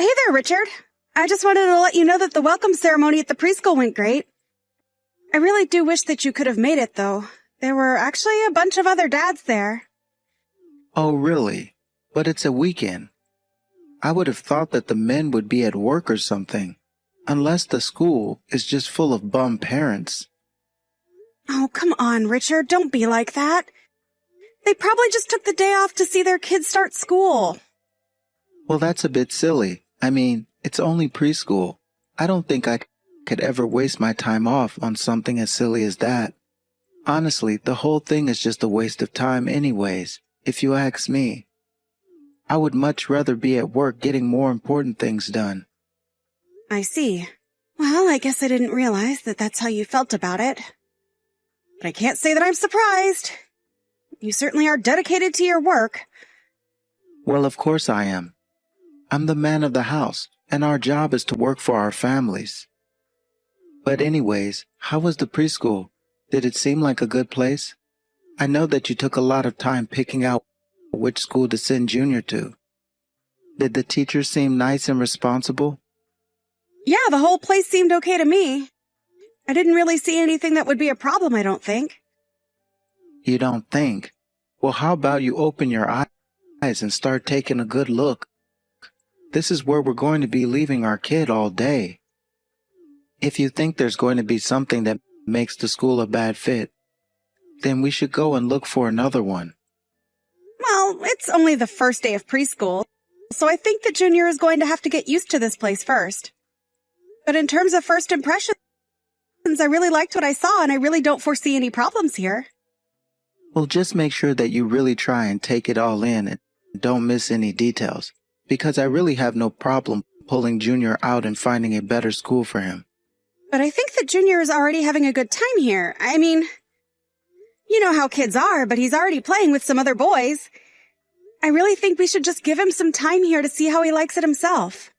Hey there, Richard. I just wanted to let you know that the welcome ceremony at the preschool went great. I really do wish that you could have made it, though. There were actually a bunch of other dads there. Oh, really? But it's a weekend. I would have thought that the men would be at work or something, unless the school is just full of bum parents. Oh, come on, Richard. Don't be like that. They probably just took the day off to see their kids start school. Well, that's a bit silly. I mean, it's only preschool. I don't think I could ever waste my time off on something as silly as that. Honestly, the whole thing is just a waste of time anyways, if you ask me. I would much rather be at work getting more important things done. I see. Well, I guess I didn't realize that that's how you felt about it. But I can't say that I'm surprised. You certainly are dedicated to your work. Well, of course I am. I'm the man of the house, and our job is to work for our families. But anyways, how was the preschool? Did it seem like a good place? I know that you took a lot of time picking out which school to send Junior to. Did the teachers seem nice and responsible? Yeah, the whole place seemed okay to me. I didn't really see anything that would be a problem, I don't think. You don't think? Well, how about you open your eyes and start taking a good look? This is where we're going to be leaving our kid all day. If you think there's going to be something that makes the school a bad fit, then we should go and look for another one. Well, it's only the first day of preschool, so I think that Junior is going to have to get used to this place first. But in terms of first impressions, I really liked what I saw, and I really don't foresee any problems here. Well, just make sure that you really try and take it all in and don't miss any details, because I really have no problem pulling Junior out and finding a better school for him. But I think that Junior is already having a good time here. I mean, you know how kids are, but he's already playing with some other boys. I really think we should just give him some time here to see how he likes it himself.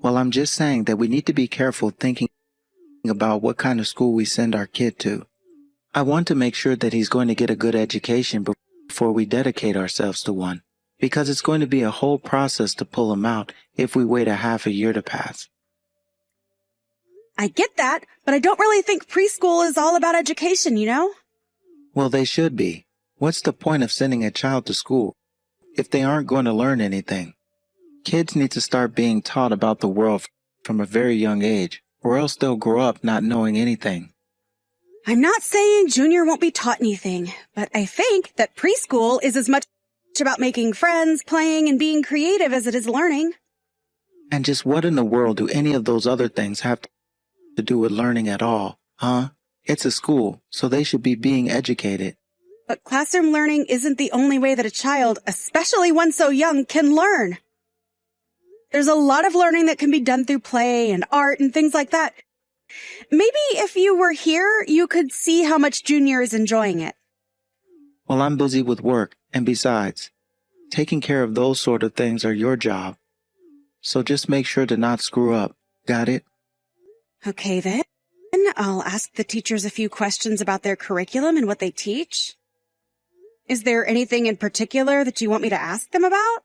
Well, I'm just saying that we need to be careful thinking about what kind of school we send our kid to. I want to make sure that he's going to get a good education before we dedicate ourselves to one, because it's going to be a whole process to pull him out if we wait a half a year to pass. I get that, but I don't really think preschool is all about education, you know? Well, they should be. What's the point of sending a child to school if they aren't going to learn anything? Kids need to start being taught about the world from a very young age, or else they'll grow up not knowing anything. I'm not saying Junior won't be taught anything, but I think that preschool is as much about making friends, playing, and being creative as it is learning. And just what in the world do any of those other things have to do with learning at all, huh? It's a school, so they should be being educated. But classroom learning isn't the only way that a child, especially one so young, can learn. There's a lot of learning that can be done through play and art and things like that. Maybe if you were here, you could see how much Junior is enjoying it. Well, I'm busy with work, and besides, taking care of those sort of things are your job. So just make sure to not screw up. Got it? Okay then. I'll ask the teachers a few questions about their curriculum and what they teach. Is there anything in particular that you want me to ask them about?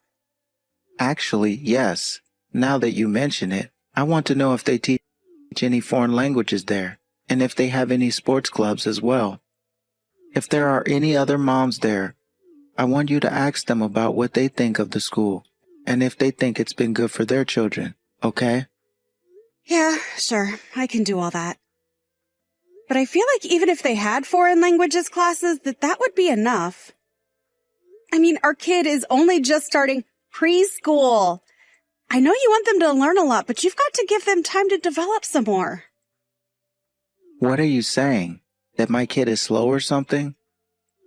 Actually, yes. Now that you mention it, I want to know if they teach any foreign languages there, and if they have any sports clubs as well. If there are any other moms there, I want you to ask them about what they think of the school, and if they think it's been good for their children, okay? Yeah, sure. I can do all that. But I feel like even if they had foreign languages classes, that would be enough. I mean, our kid is only just starting preschool. I know you want them to learn a lot, but you've got to give them time to develop some more. What are you saying? That my kid is slow or something?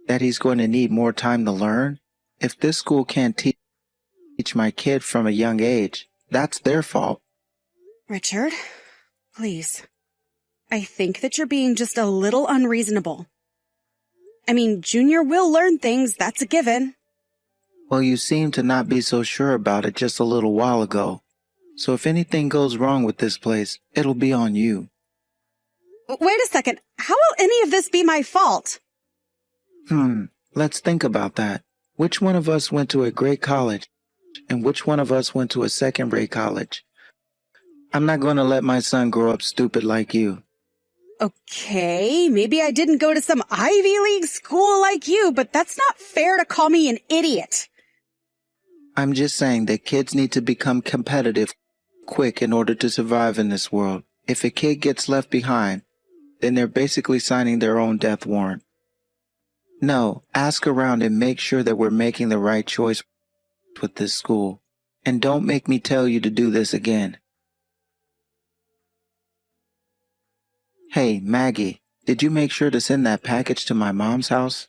That he's going to need more time to learn? If this school can't teach my kid from a young age, that's their fault. Richard, please. I think that you're being just a little unreasonable. I mean, Junior will learn things, that's a given. Well, you seemed to not be so sure about it just a little while ago. So if anything goes wrong with this place, it'll be on you. Wait a second. How will any of this be my fault? Let's think about that. Which one of us went to a great college and which one of us went to a second-rate college. I'm not going to let my son grow up stupid like you. Okay, maybe I didn't go to some Ivy League school like you, but that's not fair to call me an idiot. I'm just saying that kids need to become competitive quick in order to survive in this world. If a kid gets left behind, then they're basically signing their own death warrant. No, ask around and make sure that we're making the right choice with this school. And don't make me tell you to do this again. Hey, Maggie, did you make sure to send that package to my mom's house?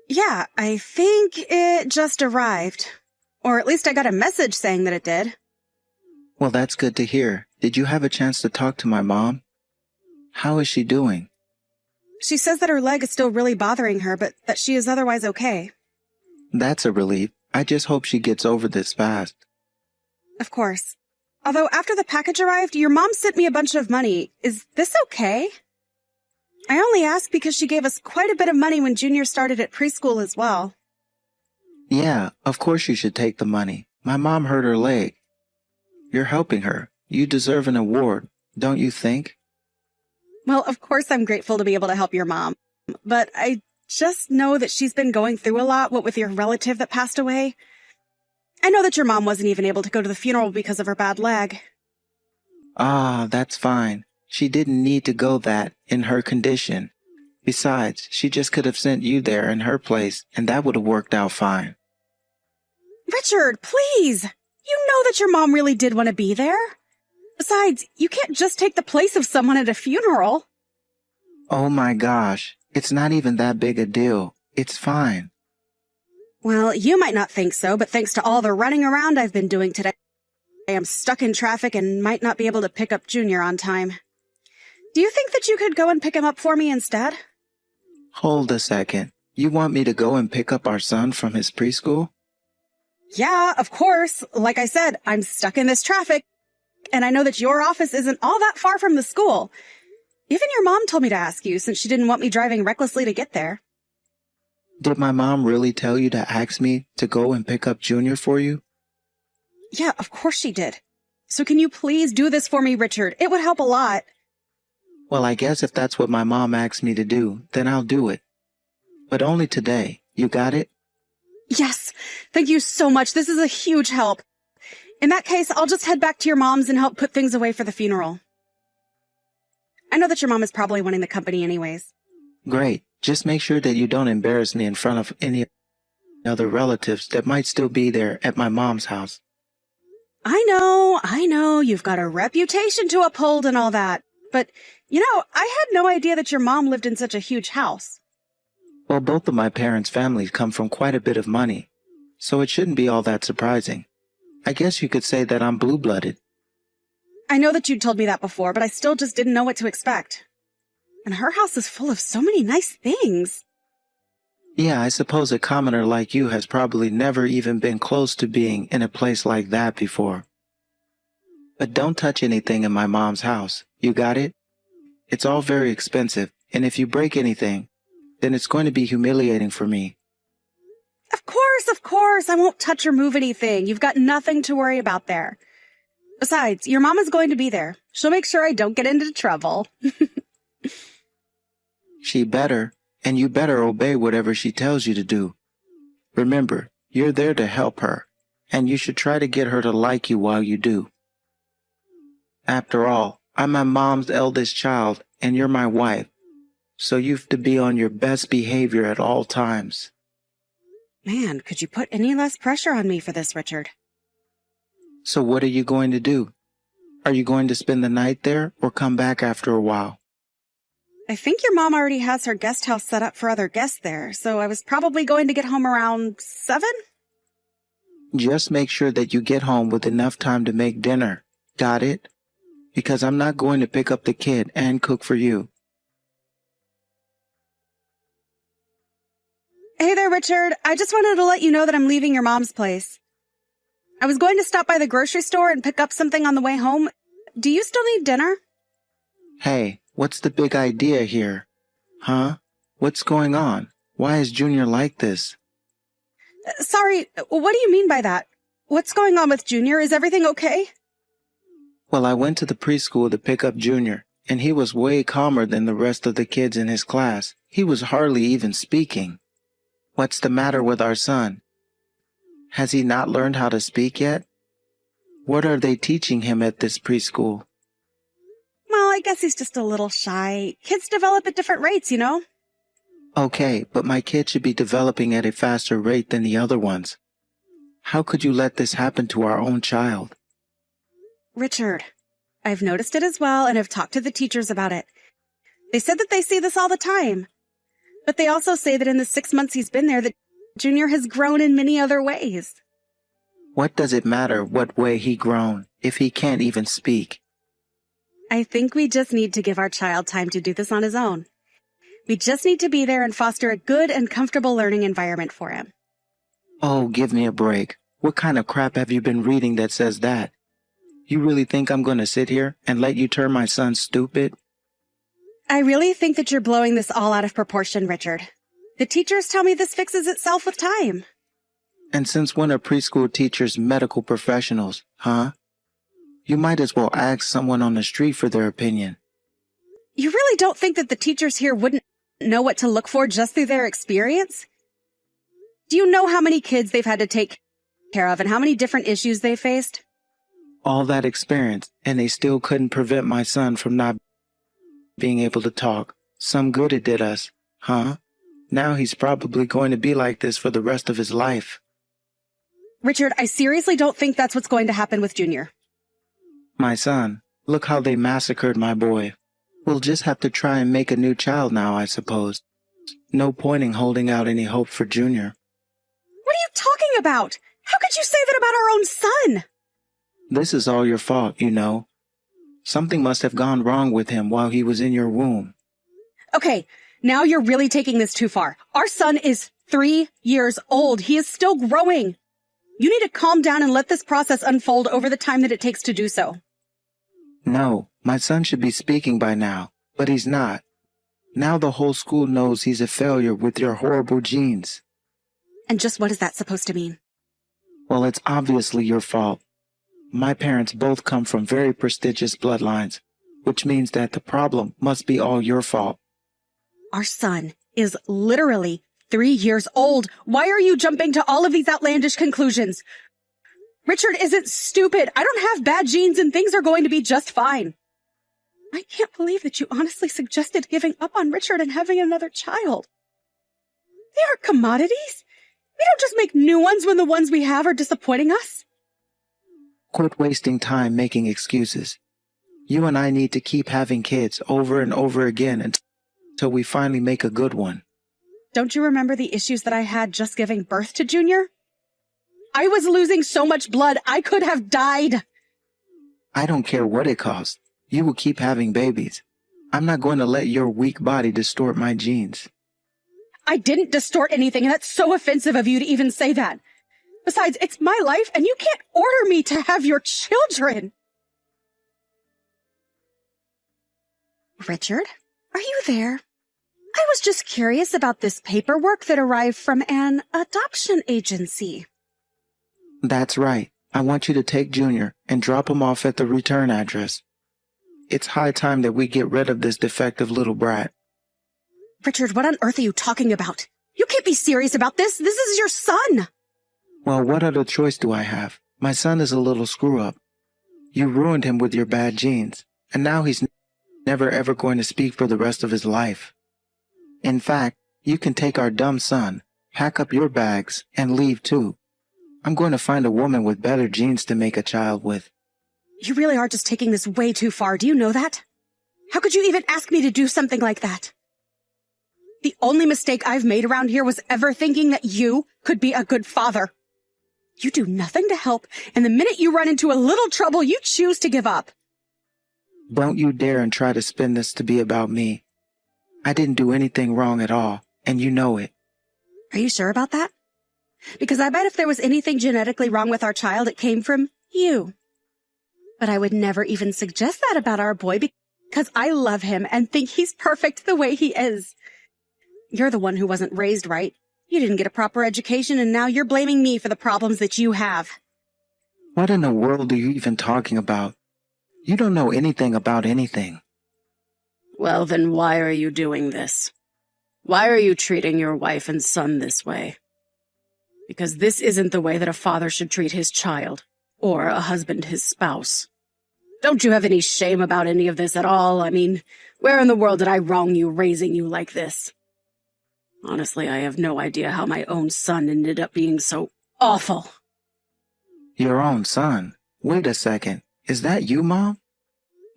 Yeah, I think it just arrived. Or at least I got a message saying that it did. Well, that's good to hear. Did you have a chance to talk to my mom? How is she doing? She says that her leg is still really bothering her, but that she is otherwise okay. That's a relief. I just hope she gets over this fast. Of course. Although after the package arrived, your mom sent me a bunch of money. Is this okay? I only ask because she gave us quite a bit of money when Junior started at preschool as well. Yeah, of course you should take the money. My mom hurt her leg. You're helping her. You deserve an award, don't you think? Well, of course I'm grateful to be able to help your mom, but I just know that she's been going through a lot, what with your relative that passed away. I know that your mom wasn't even able to go to the funeral because of her bad leg. Ah, that's fine. She didn't need to go that in her condition. Besides, she just could have sent you there in her place, and that would have worked out fine. Richard, please! You know that your mom really did want to be there. Besides, you can't just take the place of someone at a funeral. Oh my gosh, it's not even that big a deal. It's fine. Well, you might not think so, but thanks to all the running around I've been doing today, I am stuck in traffic and might not be able to pick up Junior on time. Do you think that you could go and pick him up for me instead? Hold a second. You want me to go and pick up our son from his preschool? Yeah, of course. Like I said, I'm stuck in this traffic, and I know that your office isn't all that far from the school. Even your mom told me to ask you, since she didn't want me driving recklessly to get there. Did my mom really tell you to ask me to go and pick up Junior for you? Yeah, of course she did. So can you please do this for me, Richard? It would help a lot. Well, I guess if that's what my mom asked me to do, then I'll do it. But only today. You got it? Yes, thank you so much. This is a huge help. In that case, I'll just head back to your mom's and help put things away for the funeral. I know that your mom is probably wanting the company anyways. Great. Just make sure that you don't embarrass me in front of any other relatives that might still be there at my mom's house. I know, you've got a reputation to uphold and all that. But, I had no idea that your mom lived in such a huge house. Well, both of my parents' families come from quite a bit of money, so it shouldn't be all that surprising. I guess you could say that I'm blue-blooded. I know that you'd told me that before, but I still just didn't know what to expect. And her house is full of so many nice things. Yeah, I suppose a commoner like you has probably never even been close to being in a place like that before. But don't touch anything in my mom's house. You got it? It's all very expensive, and if you break anything, then it's going to be humiliating for me. Of course, I won't touch or move anything. You've got nothing to worry about there. Besides, your mom is going to be there. She'll make sure I don't get into trouble. She better, and you better obey whatever she tells you to do. Remember, you're there to help her, and you should try to get her to like you while you do. After all, I'm my mom's eldest child, and you're my wife, so you've to be on your best behavior at all times. Man, could you put any less pressure on me for this, Richard? So what are you going to do? Are you going to spend the night there or come back after a while? I think your mom already has her guest house set up for other guests there, so I was probably going to get home around 7? Just make sure that you get home with enough time to make dinner. Got it? Because I'm not going to pick up the kid and cook for you. Hey there, Richard. I just wanted to let you know that I'm leaving your mom's place. I was going to stop by the grocery store and pick up something on the way home. Do you still need dinner? Hey, what's the big idea here? Huh? What's going on? Why is Junior like this? Sorry, what do you mean by that? What's going on with Junior? Is everything okay? Well, I went to the preschool to pick up Junior, and he was way calmer than the rest of the kids in his class. He was hardly even speaking. What's the matter with our son? Has he not learned how to speak yet? What are they teaching him at this preschool? Well, I guess he's just a little shy. Kids develop at different rates, you know? Okay, but my kid should be developing at a faster rate than the other ones. How could you let this happen to our own child? Richard, I've noticed it as well and have talked to the teachers about it. They said that they see this all the time. But they also say that in the 6 months he's been there, that Junior has grown in many other ways. What does it matter what way he grown if he can't even speak? I think we just need to give our child time to do this on his own. We just need to be there and foster a good and comfortable learning environment for him. Oh, give me a break. What kind of crap have you been reading that says that? You really think I'm going to sit here and let you turn my son stupid? I really think that you're blowing this all out of proportion, Richard. The teachers tell me this fixes itself with time. And since when are preschool teachers medical professionals, huh? You might as well ask someone on the street for their opinion. You really don't think that the teachers here wouldn't know what to look for just through their experience? Do you know how many kids they've had to take care of and how many different issues they faced? All that experience, and they still couldn't prevent my son from not being able to talk. Some good it did us, huh? Now he's probably going to be like this for the rest of his life. Richard, I seriously don't think that's what's going to happen with Junior. My son, look how they massacred my boy. We'll just have to try and make a new child now, I suppose. No point in holding out any hope for Junior. What are you talking about? How could you say that about our own son? This is all your fault, you know. Something must have gone wrong with him while he was in your womb. Okay, now you're really taking this too far. Our son is 3 years old. He is still growing. You need to calm down and let this process unfold over the time that it takes to do so. No, my son should be speaking by now, but he's not. Now the whole school knows he's a failure with your horrible genes. And just what is that supposed to mean? Well, it's obviously your fault. My parents both come from very prestigious bloodlines, which means that the problem must be all your fault. Our son is literally 3 years old. Why are you jumping to all of these outlandish conclusions? Richard isn't stupid. I don't have bad genes and things are going to be just fine. I can't believe that you honestly suggested giving up on Richard and having another child. They are commodities. We don't just make new ones when the ones we have are disappointing us. Quit wasting time making excuses. You and I need to keep having kids over and over again until we finally make a good one. Don't you remember the issues that I had just giving birth to Junior? I was losing so much blood, I could have died. I don't care what it costs. You will keep having babies. I'm not going to let your weak body distort my genes. I didn't distort anything, and that's so offensive of you to even say that. Besides, it's my life, and you can't order me to have your children. Richard, are you there? I was just curious about this paperwork that arrived from an adoption agency. That's right. I want you to take Junior and drop him off at the return address. It's high time that we get rid of this defective little brat. Richard, what on earth are you talking about? You can't be serious about this. This is your son. Well, what other choice do I have? My son is a little screw-up. You ruined him with your bad genes, and now he's never ever going to speak for the rest of his life. In fact, you can take our dumb son, pack up your bags, and leave too. I'm going to find a woman with better genes to make a child with. You really are just taking this way too far. Do you know that? How could you even ask me to do something like that? The only mistake I've made around here was ever thinking that you could be a good father. You do nothing to help, and the minute you run into a little trouble, you choose to give up. Don't you dare and try to spin this to be about me. I didn't do anything wrong at all, and you know it. Are you sure about that? Because I bet if there was anything genetically wrong with our child, it came from you. But I would never even suggest that about our boy because I love him and think he's perfect the way he is. You're the one who wasn't raised right. You didn't get a proper education, and now you're blaming me for the problems that you have. What in the world are you even talking about? You don't know anything about anything. Well, then why are you doing this? Why are you treating your wife and son this way? Because this isn't the way that a father should treat his child, or a husband his spouse. Don't you have any shame about any of this at all? I mean, where in the world did I wrong you raising you like this? Honestly, I have no idea how my own son ended up being so awful. Your own son? Wait a second. Is that you, Mom?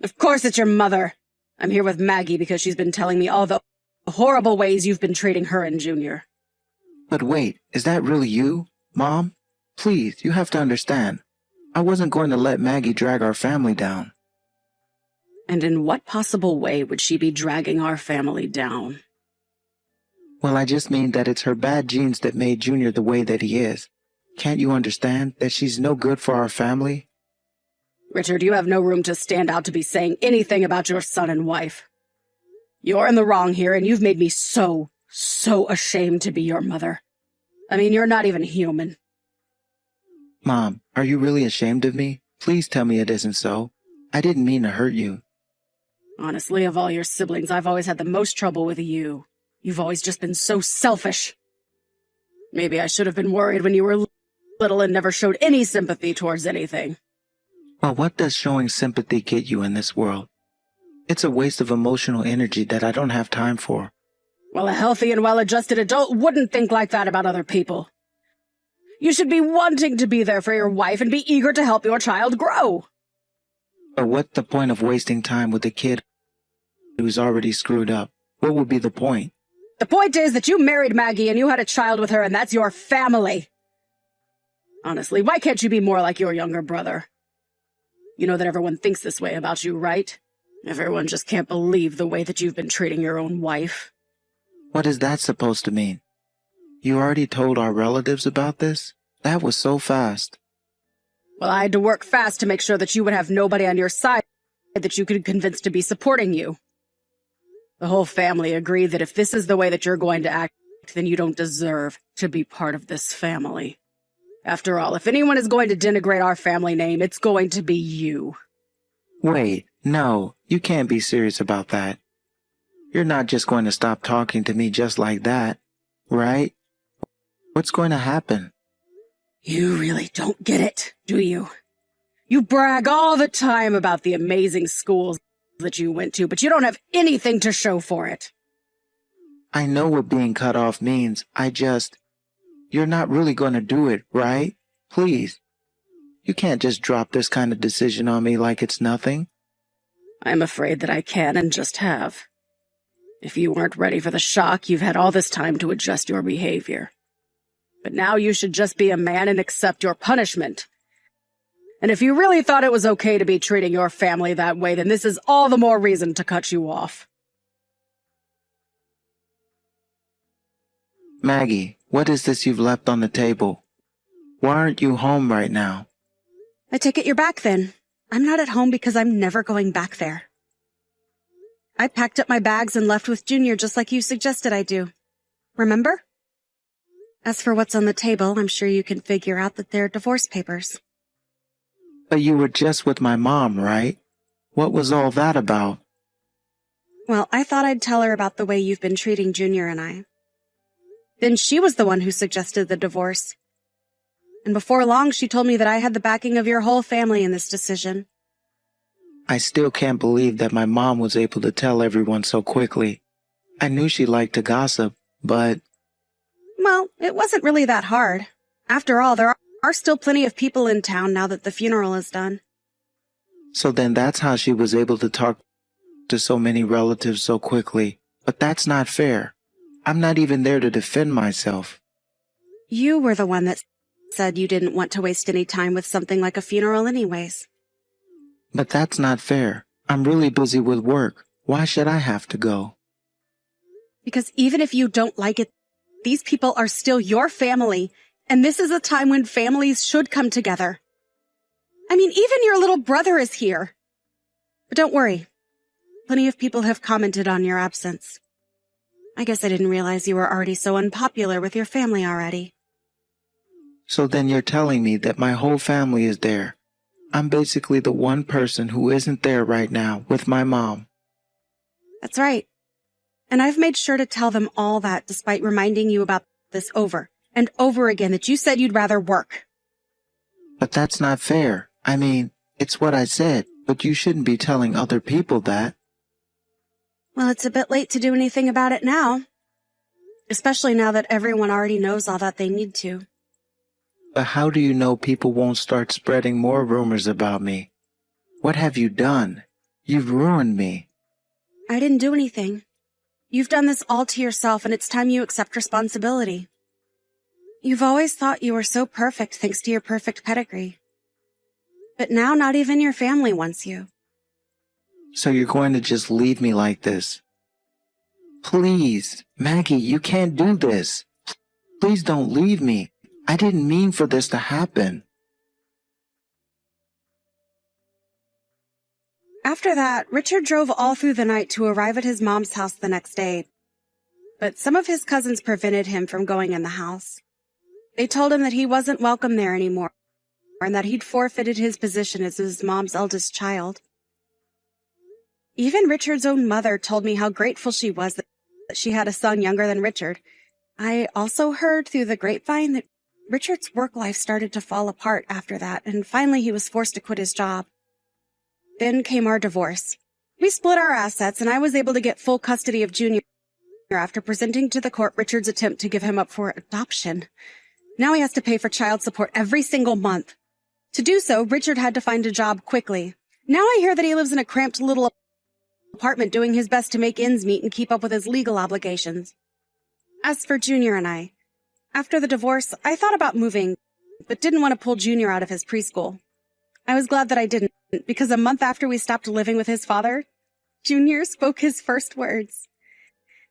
Of course it's your mother. I'm here with Maggie because she's been telling me all the horrible ways you've been treating her and Junior. But wait, is that really you, Mom? Please, you have to understand. I wasn't going to let Maggie drag our family down. And in what possible way would she be dragging our family down? Well, I just mean that it's her bad genes that made Junior the way that he is. Can't you understand that she's no good for our family? Richard, you have no room to stand out to be saying anything about your son and wife. You're in the wrong here, and you've made me so ashamed to be your mother. I mean, you're not even human. Mom, are you really ashamed of me? Please tell me it isn't so. I didn't mean to hurt you. Honestly, of all your siblings, I've always had the most trouble with you. You've always just been so selfish. Maybe I should have been worried when you were little and never showed any sympathy towards anything. Well, what does showing sympathy get you in this world? It's a waste of emotional energy that I don't have time for. Well, a healthy and well-adjusted adult wouldn't think like that about other people. You should be wanting to be there for your wife and be eager to help your child grow. But what's the point of wasting time with a kid who's already screwed up? What would be the point? The point is that you married Maggie and you had a child with her, and that's your family. Honestly, why can't you be more like your younger brother? You know that everyone thinks this way about you, right? Everyone just can't believe the way that you've been treating your own wife. What is that supposed to mean? You already told our relatives about this? That was so fast. Well, I had to work fast to make sure that you would have nobody on your side that you could convince to be supporting you. The whole family agreed that if this is the way that you're going to act, then you don't deserve to be part of this family. After all, if anyone is going to denigrate our family name, it's going to be you. Wait, no, you can't be serious about that. You're not just going to stop talking to me just like that, right? What's going to happen? You really don't get it, do you? You brag all the time about the amazing schools that you went to, but you don't have anything to show for it. I know what being cut off means. You're not really going to do it, right? Please. You can't just drop this kind of decision on me like it's nothing. I'm afraid that I can and just have. If you weren't ready for the shock, you've had all this time to adjust your behavior. But now you should just be a man and accept your punishment. And if you really thought it was okay to be treating your family that way, then this is all the more reason to cut you off. Maggie, what is this you've left on the table? Why aren't you home right now? I take it you're back then. I'm not at home because I'm never going back there. I packed up my bags and left with Junior just like you suggested I do. Remember? As for what's on the table, I'm sure you can figure out that they're divorce papers. But you were just with my mom, right? What was all that about? Well, I thought I'd tell her about the way you've been treating Junior and I. Then she was the one who suggested the divorce. And before long, she told me that I had the backing of your whole family in this decision. I still can't believe that my mom was able to tell everyone so quickly. I knew she liked to gossip, but... Well, it wasn't really that hard. After all, there are still plenty of people in town now that the funeral is done. So then that's how she was able to talk to so many relatives so quickly. But that's not fair. I'm not even there to defend myself. You were the one that said you didn't want to waste any time with something like a funeral anyways. But that's not fair. I'm really busy with work. Why should I have to go? Because even if you don't like it, these people are still your family, and this is a time when families should come together. I mean, even your little brother is here. But don't worry. Plenty of people have commented on your absence. I guess I didn't realize you were already so unpopular with your family already. So then you're telling me that my whole family is there. I'm basically the one person who isn't there right now with my mom. That's right. And I've made sure to tell them all that despite reminding you about this over and over again that you said you'd rather work. But that's not fair. I mean, it's what I said, but you shouldn't be telling other people that. Well, it's a bit late to do anything about it now. Especially now that everyone already knows all that they need to. But how do you know people won't start spreading more rumors about me? What have you done? You've ruined me. I didn't do anything. You've done this all to yourself, and it's time you accept responsibility. You've always thought you were so perfect thanks to your perfect pedigree. But now not even your family wants you. So you're going to just leave me like this? Please, Maggie, you can't do this. Please don't leave me. I didn't mean for this to happen. After that, Richard drove all through the night to arrive at his mom's house the next day. But some of his cousins prevented him from going in the house. They told him that he wasn't welcome there anymore, and that he'd forfeited his position as his mom's eldest child. Even Richard's own mother told me how grateful she was that she had a son younger than Richard. I also heard through the grapevine that Richard's work life started to fall apart after that, and finally he was forced to quit his job. Then came our divorce. We split our assets, and I was able to get full custody of Junior after presenting to the court Richard's attempt to give him up for adoption. Now he has to pay for child support every single month. To do so, Richard had to find a job quickly. Now I hear that he lives in a cramped little apartment doing his best to make ends meet and keep up with his legal obligations. As for Junior and I, after the divorce, I thought about moving, but didn't want to pull Junior out of his preschool. I was glad that I didn't, because a month after we stopped living with his father, Junior spoke his first words.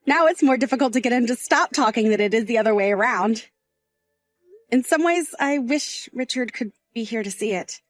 Now it's more difficult to get him to stop talking than it is the other way around. In some ways, I wish Richard could be here to see it.